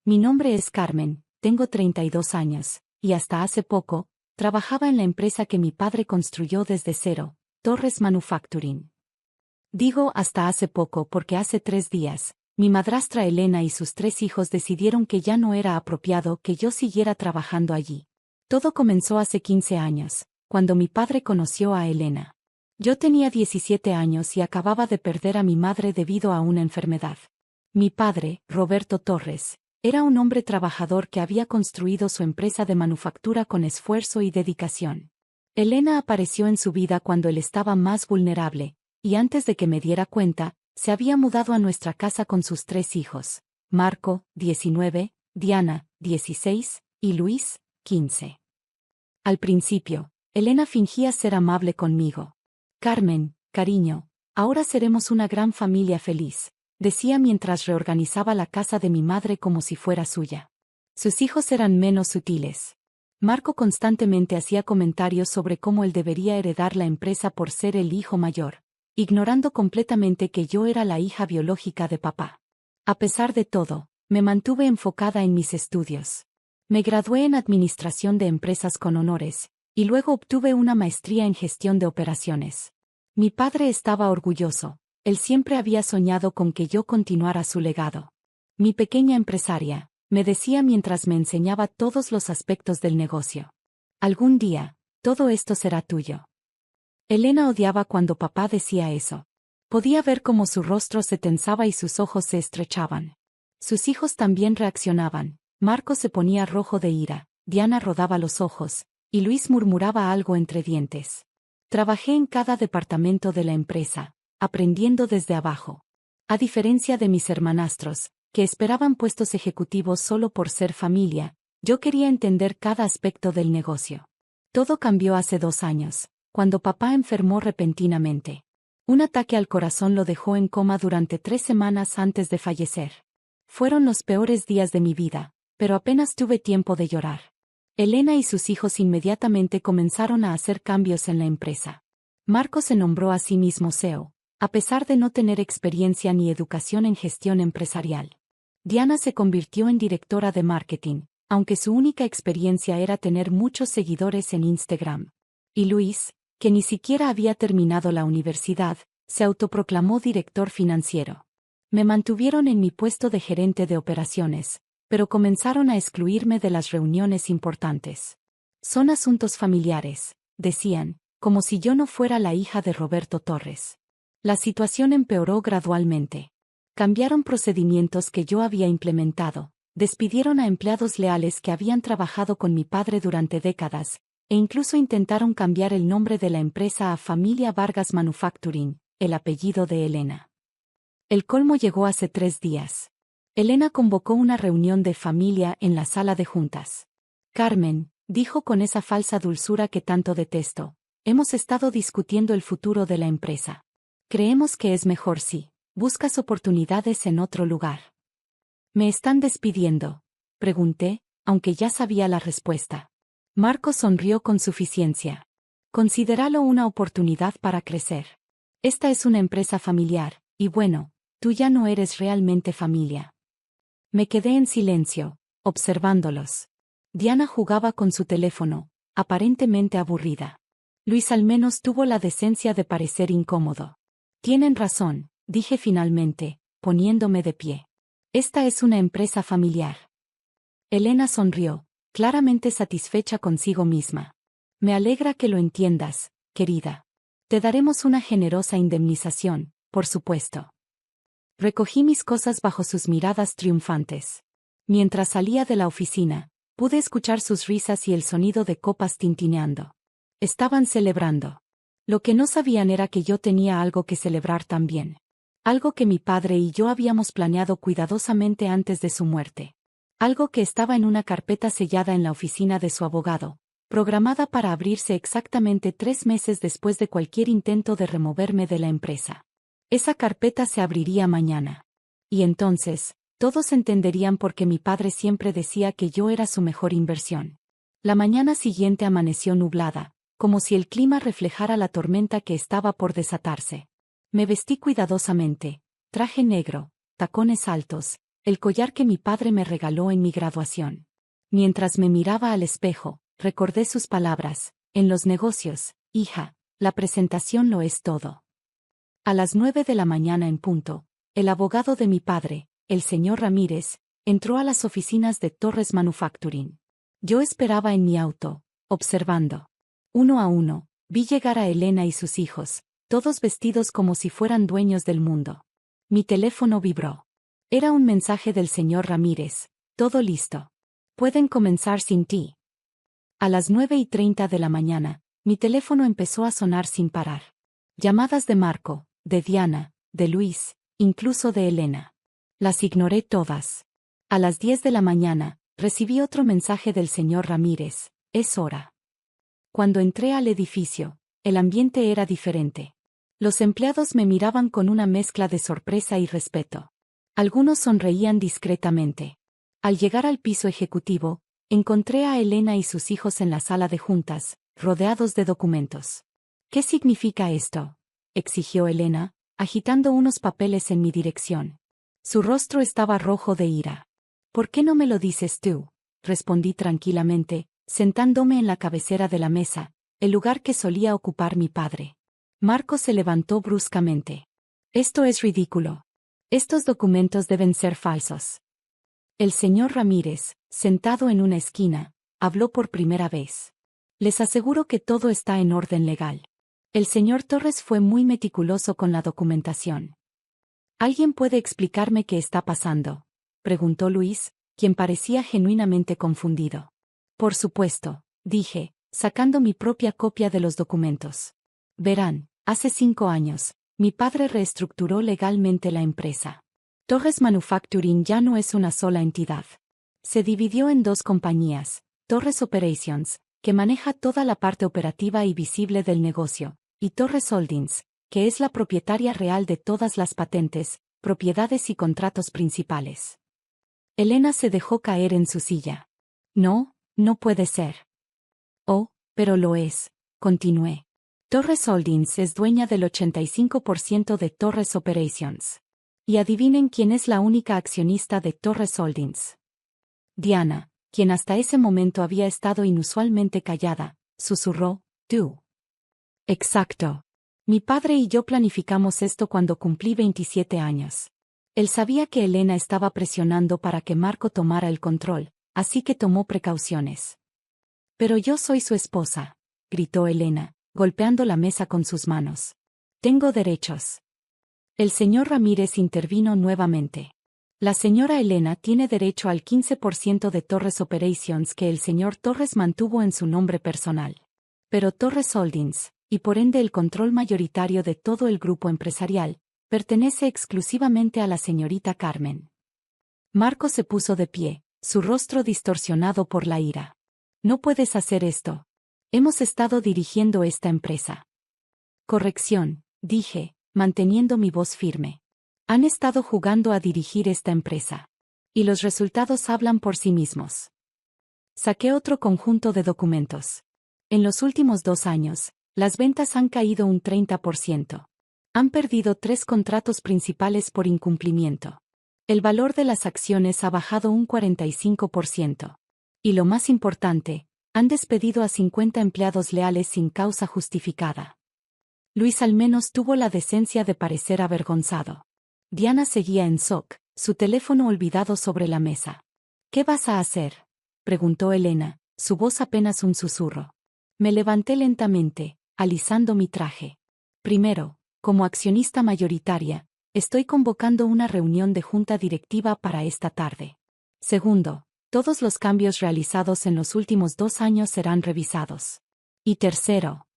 Mi nombre es Carmen, tengo 32 años, y hasta hace poco, trabajaba en la empresa que mi padre construyó desde cero, Torres Manufacturing. Digo hasta hace poco porque hace 3 días, mi madrastra Elena y sus 3 hijos decidieron que ya no era apropiado que yo siguiera trabajando allí. Todo comenzó hace 15 años, cuando mi padre conoció a Elena. Yo tenía 17 años y acababa de perder a mi madre debido a una enfermedad. Mi padre, Roberto Torres, era un hombre trabajador que había construido su empresa de manufactura con esfuerzo y dedicación. Elena apareció en su vida cuando él estaba más vulnerable, y antes de que me diera cuenta, se había mudado a nuestra casa con sus 3 hijos, Marco, 19, Diana, 16, y Luis, 15. Al principio, Elena fingía ser amable conmigo. Carmen, cariño, ahora seremos una gran familia feliz, decía mientras reorganizaba la casa de mi madre como si fuera suya. Sus hijos eran menos sutiles. Marco constantemente hacía comentarios sobre cómo él debería heredar la empresa por ser el hijo mayor, ignorando completamente que yo era la hija biológica de papá. A pesar de todo, me mantuve enfocada en mis estudios. Me gradué en Administración de Empresas con honores, y luego obtuve una maestría en Gestión de Operaciones. Mi padre estaba orgulloso, él siempre había soñado con que yo continuara su legado. Mi pequeña empresaria, me decía mientras me enseñaba todos los aspectos del negocio. Algún día, todo esto será tuyo. Elena odiaba cuando papá decía eso. Podía ver cómo su rostro se tensaba y sus ojos se estrechaban. Sus hijos también reaccionaban. Marco se ponía rojo de ira, Diana rodaba los ojos, y Luis murmuraba algo entre dientes. Trabajé en cada departamento de la empresa, aprendiendo desde abajo. A diferencia de mis hermanastros, que esperaban puestos ejecutivos solo por ser familia, yo quería entender cada aspecto del negocio. Todo cambió hace 2 años, cuando papá enfermó repentinamente. Un ataque al corazón lo dejó en coma durante 3 semanas antes de fallecer. Fueron los peores días de mi vida, pero apenas tuve tiempo de llorar. Elena y sus hijos inmediatamente comenzaron a hacer cambios en la empresa. Marco se nombró a sí mismo CEO, a pesar de no tener experiencia ni educación en gestión empresarial. Diana se convirtió en directora de marketing, aunque su única experiencia era tener muchos seguidores en Instagram. Y Luis, que ni siquiera había terminado la universidad, se autoproclamó director financiero. Me mantuvieron en mi puesto de gerente de operaciones, pero comenzaron a excluirme de las reuniones importantes. Son asuntos familiares, decían, como si yo no fuera la hija de Roberto Torres. La situación empeoró gradualmente. Cambiaron procedimientos que yo había implementado, despidieron a empleados leales que habían trabajado con mi padre durante décadas, e incluso intentaron cambiar el nombre de la empresa a Familia Vargas Manufacturing, el apellido de Elena. El colmo llegó hace 3 días. Elena convocó una reunión de familia en la sala de juntas. Carmen, dijo con esa falsa dulzura que tanto detesto, hemos estado discutiendo el futuro de la empresa. Creemos que es mejor si buscas oportunidades en otro lugar. ¿Me están despidiendo?, pregunté, aunque ya sabía la respuesta. Marco sonrió con suficiencia. Considéralo una oportunidad para crecer. Esta es una empresa familiar, y bueno, tú ya no eres realmente familia. Me quedé en silencio, observándolos. Diana jugaba con su teléfono, aparentemente aburrida. Luis al menos tuvo la decencia de parecer incómodo. Tienen razón, dije finalmente, poniéndome de pie. Esta es una empresa familiar. Elena sonrió, claramente satisfecha consigo misma. Me alegra que lo entiendas, querida. Te daremos una generosa indemnización, por supuesto. Recogí mis cosas bajo sus miradas triunfantes. Mientras salía de la oficina, pude escuchar sus risas y el sonido de copas tintineando. Estaban celebrando. Lo que no sabían era que yo tenía algo que celebrar también. Algo que mi padre y yo habíamos planeado cuidadosamente antes de su muerte. Algo que estaba en una carpeta sellada en la oficina de su abogado, programada para abrirse exactamente 3 meses después de cualquier intento de removerme de la empresa. Esa carpeta se abriría mañana. Y entonces, todos entenderían por qué mi padre siempre decía que yo era su mejor inversión. La mañana siguiente amaneció nublada, como si el clima reflejara la tormenta que estaba por desatarse. Me vestí cuidadosamente, traje negro, tacones altos, el collar que mi padre me regaló en mi graduación. Mientras me miraba al espejo, recordé sus palabras: en los negocios, hija, la presentación lo es todo. A las 9 de la mañana en punto, el abogado de mi padre, el señor Ramírez, entró a las oficinas de Torres Manufacturing. Yo esperaba en mi auto, observando. Uno a uno, vi llegar a Elena y sus hijos, todos vestidos como si fueran dueños del mundo. Mi teléfono vibró. Era un mensaje del señor Ramírez: todo listo. Pueden comenzar sin ti. A las 9:30 de la mañana, mi teléfono empezó a sonar sin parar. Llamadas de Marco, de Diana, de Luis, incluso de Elena. Las ignoré todas. A las 10 de la mañana, recibí otro mensaje del señor Ramírez: es hora. Cuando entré al edificio, el ambiente era diferente. Los empleados me miraban con una mezcla de sorpresa y respeto. Algunos sonreían discretamente. Al llegar al piso ejecutivo, encontré a Elena y sus hijos en la sala de juntas, rodeados de documentos. ¿Qué significa esto?, exigió Elena, agitando unos papeles en mi dirección. Su rostro estaba rojo de ira. ¿Por qué no me lo dices tú?, respondí tranquilamente, sentándome en la cabecera de la mesa, el lugar que solía ocupar mi padre. Marco se levantó bruscamente. Esto es ridículo. Estos documentos deben ser falsos. El señor Ramírez, sentado en una esquina, habló por primera vez. Les aseguro que todo está en orden legal. El señor Torres fue muy meticuloso con la documentación. ¿Alguien puede explicarme qué está pasando?, preguntó Luis, quien parecía genuinamente confundido. Por supuesto, dije, sacando mi propia copia de los documentos. Verán, hace 5 años, mi padre reestructuró legalmente la empresa. Torres Manufacturing ya no es una sola entidad. Se dividió en 2 compañías: Torres Operations, que maneja toda la parte operativa y visible del negocio, y Torres Holdings, que es la propietaria real de todas las patentes, propiedades y contratos principales. Elena se dejó caer en su silla. No, no puede ser. Oh, pero lo es, continué. Torres Holdings es dueña del 85% de Torres Operations. Y adivinen quién es la única accionista de Torres Holdings. Diana, quien hasta ese momento había estado inusualmente callada, susurró: tú. Exacto. Mi padre y yo planificamos esto cuando cumplí 27 años. Él sabía que Elena estaba presionando para que Marco tomara el control, así que tomó precauciones. Pero yo soy su esposa, gritó Elena, golpeando la mesa con sus manos. Tengo derechos. El señor Ramírez intervino nuevamente. La señora Elena tiene derecho al 15% de Torres Operations que el señor Torres mantuvo en su nombre personal. Pero Torres Holdings, y por ende el control mayoritario de todo el grupo empresarial, pertenece exclusivamente a la señorita Carmen. Marco se puso de pie, su rostro distorsionado por la ira. No puedes hacer esto. Hemos estado dirigiendo esta empresa. Corrección, dije, manteniendo mi voz firme. Han estado jugando a dirigir esta empresa. Y los resultados hablan por sí mismos. Saqué otro conjunto de documentos. En los últimos 2 años, las ventas han caído un 30%. Han perdido 3 contratos principales por incumplimiento. El valor de las acciones ha bajado un 45%. Y lo más importante, han despedido a 50 empleados leales sin causa justificada. Luis al menos tuvo la decencia de parecer avergonzado. Diana seguía en shock, su teléfono olvidado sobre la mesa. ¿Qué vas a hacer?, preguntó Elena, su voz apenas un susurro. Me levanté lentamente, alisando mi traje. Primero, como accionista mayoritaria, estoy convocando una reunión de junta directiva para esta tarde. Segundo, todos los cambios realizados en los últimos 2 años serán revisados. Y tercero.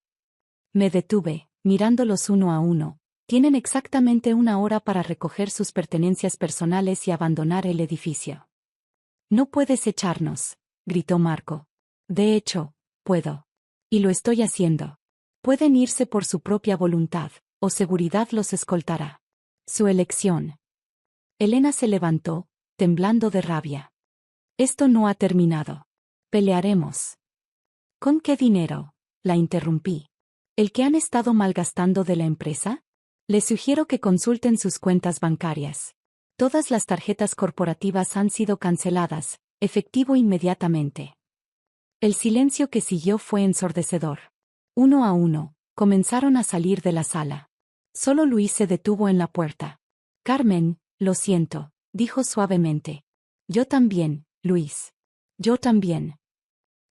Me detuve, mirándolos uno a uno. Tienen exactamente 1 hora para recoger sus pertenencias personales y abandonar el edificio. No puedes echarnos, gritó Marco. De hecho, puedo. Y lo estoy haciendo. Pueden irse por su propia voluntad, o seguridad los escoltará. Su elección. Elena se levantó, temblando de rabia. Esto no ha terminado. Pelearemos. ¿Con qué dinero?, la interrumpí. ¿El que han estado malgastando de la empresa? Les sugiero que consulten sus cuentas bancarias. Todas las tarjetas corporativas han sido canceladas, efectivo inmediatamente. El silencio que siguió fue ensordecedor. Uno a uno, comenzaron a salir de la sala. Solo Luis se detuvo en la puerta. Carmen, lo siento, dijo suavemente. Yo también, Luis. Yo también.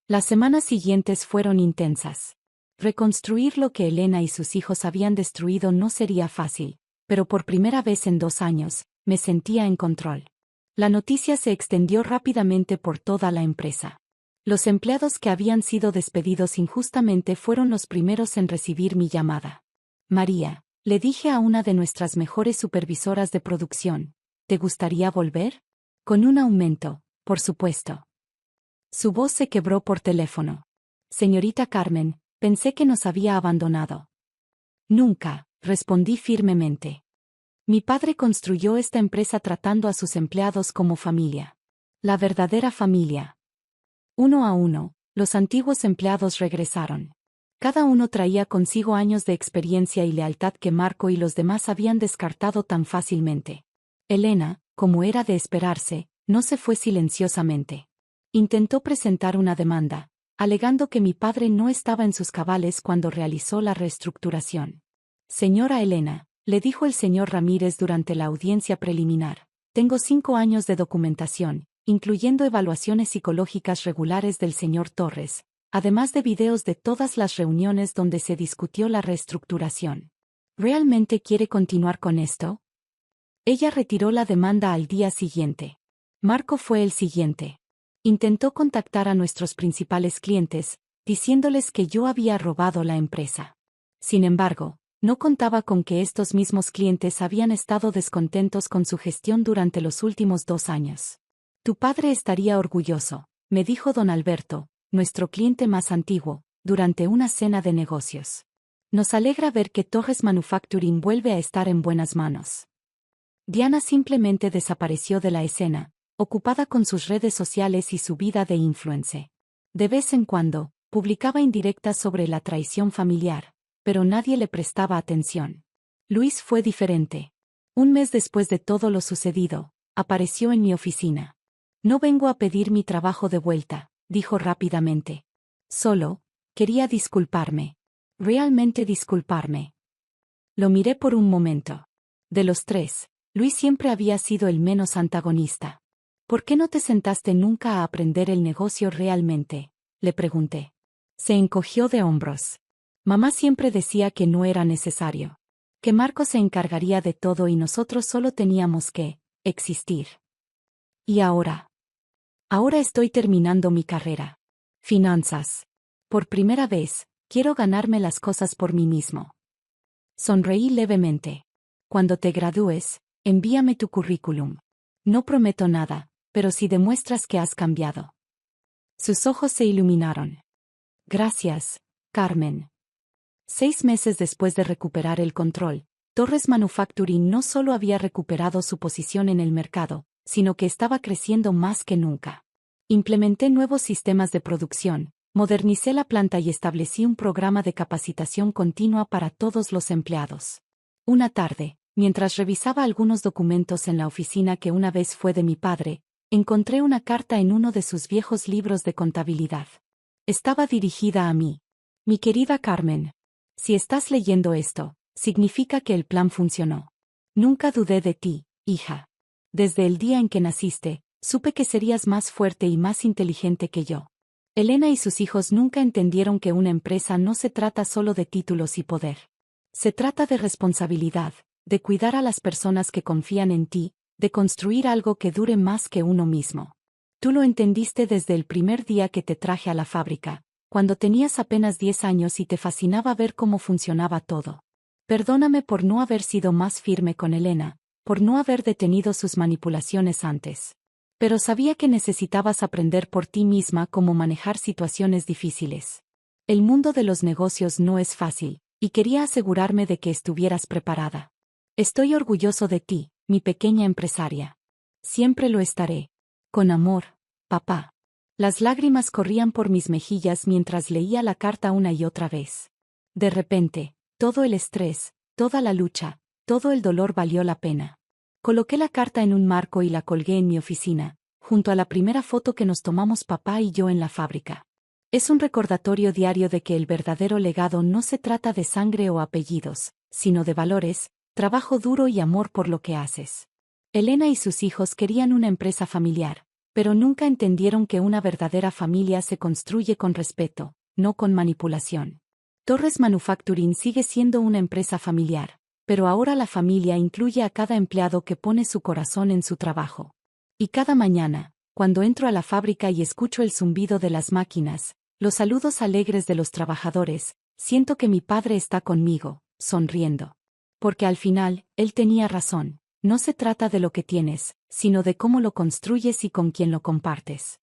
Las semanas siguientes fueron intensas. Reconstruir lo que Elena y sus hijos habían destruido no sería fácil, pero por primera vez en 2 años, me sentía en control. La noticia se extendió rápidamente por toda la empresa. Los empleados que habían sido despedidos injustamente fueron los primeros en recibir mi llamada. María, le dije a una de nuestras mejores supervisoras de producción, ¿te gustaría volver? Con un aumento, por supuesto. Su voz se quebró por teléfono. Señorita Carmen, pensé que nos había abandonado. Nunca, respondí firmemente. Mi padre construyó esta empresa tratando a sus empleados como familia. La verdadera familia. Uno a uno, los antiguos empleados regresaron. Cada uno traía consigo años de experiencia y lealtad que Marco y los demás habían descartado tan fácilmente. Elena, como era de esperarse, no se fue silenciosamente. Intentó presentar una demanda, alegando que mi padre no estaba en sus cabales cuando realizó la reestructuración. Señora Elena, le dijo el señor Ramírez durante la audiencia preliminar, tengo 5 años de documentación, incluyendo evaluaciones psicológicas regulares del señor Torres, además de videos de todas las reuniones donde se discutió la reestructuración. ¿Realmente quiere continuar con esto? Ella retiró la demanda al día siguiente. Marco fue el siguiente. Intentó contactar a nuestros principales clientes, diciéndoles que yo había robado la empresa. Sin embargo, no contaba con que estos mismos clientes habían estado descontentos con su gestión durante los últimos 2 años. Tu padre estaría orgulloso, me dijo don Alberto, nuestro cliente más antiguo, durante una cena de negocios. Nos alegra ver que Torres Manufacturing vuelve a estar en buenas manos. Diana simplemente desapareció de la escena, ocupada con sus redes sociales y su vida de influencer. De vez en cuando, publicaba indirectas sobre la traición familiar, pero nadie le prestaba atención. Luis fue diferente. Un mes después de todo lo sucedido, apareció en mi oficina. No vengo a pedir mi trabajo de vuelta, dijo rápidamente. Solo, quería disculparme. Realmente disculparme. Lo miré por un momento. De los 3, Luis siempre había sido el menos antagonista. ¿Por qué no te sentaste nunca a aprender el negocio realmente? Le pregunté. Se encogió de hombros. Mamá siempre decía que no era necesario. Que Marco se encargaría de todo y nosotros solo teníamos que existir. ¿Y ahora? Ahora estoy terminando mi carrera. Finanzas. Por primera vez, quiero ganarme las cosas por mí mismo. Sonreí levemente. Cuando te gradúes, envíame tu currículum. No prometo nada, pero si demuestras que has cambiado. Sus ojos se iluminaron. Gracias, Carmen. 6 meses después de recuperar el control, Torres Manufacturing no solo había recuperado su posición en el mercado, sino que estaba creciendo más que nunca. Implementé nuevos sistemas de producción, modernicé la planta y establecí un programa de capacitación continua para todos los empleados. Una tarde, mientras revisaba algunos documentos en la oficina que una vez fue de mi padre, encontré una carta en uno de sus viejos libros de contabilidad. Estaba dirigida a mí. Mi querida Carmen, si estás leyendo esto, significa que el plan funcionó. Nunca dudé de ti, hija. Desde el día en que naciste, supe que serías más fuerte y más inteligente que yo. Elena y sus hijos nunca entendieron que una empresa no se trata solo de títulos y poder. Se trata de responsabilidad, de cuidar a las personas que confían en ti, de construir algo que dure más que uno mismo. Tú lo entendiste desde el primer día que te traje a la fábrica, cuando tenías apenas 10 años y te fascinaba ver cómo funcionaba todo. Perdóname por no haber sido más firme con Elena, por no haber detenido sus manipulaciones antes. Pero sabía que necesitabas aprender por ti misma cómo manejar situaciones difíciles. El mundo de los negocios no es fácil, y quería asegurarme de que estuvieras preparada. Estoy orgulloso de ti, mi pequeña empresaria. Siempre lo estaré. Con amor, papá. Las lágrimas corrían por mis mejillas mientras leía la carta una y otra vez. De repente, todo el estrés, toda la lucha, todo el dolor valió la pena. Coloqué la carta en un marco y la colgué en mi oficina, junto a la primera foto que nos tomamos papá y yo en la fábrica. Es un recordatorio diario de que el verdadero legado no se trata de sangre o apellidos, sino de valores, trabajo duro y amor por lo que haces. Elena y sus hijos querían una empresa familiar, pero nunca entendieron que una verdadera familia se construye con respeto, no con manipulación. Torres Manufacturing sigue siendo una empresa familiar, pero ahora la familia incluye a cada empleado que pone su corazón en su trabajo. Y cada mañana, cuando entro a la fábrica y escucho el zumbido de las máquinas, los saludos alegres de los trabajadores, siento que mi padre está conmigo, sonriendo. Porque al final, él tenía razón, no se trata de lo que tienes, sino de cómo lo construyes y con quién lo compartes.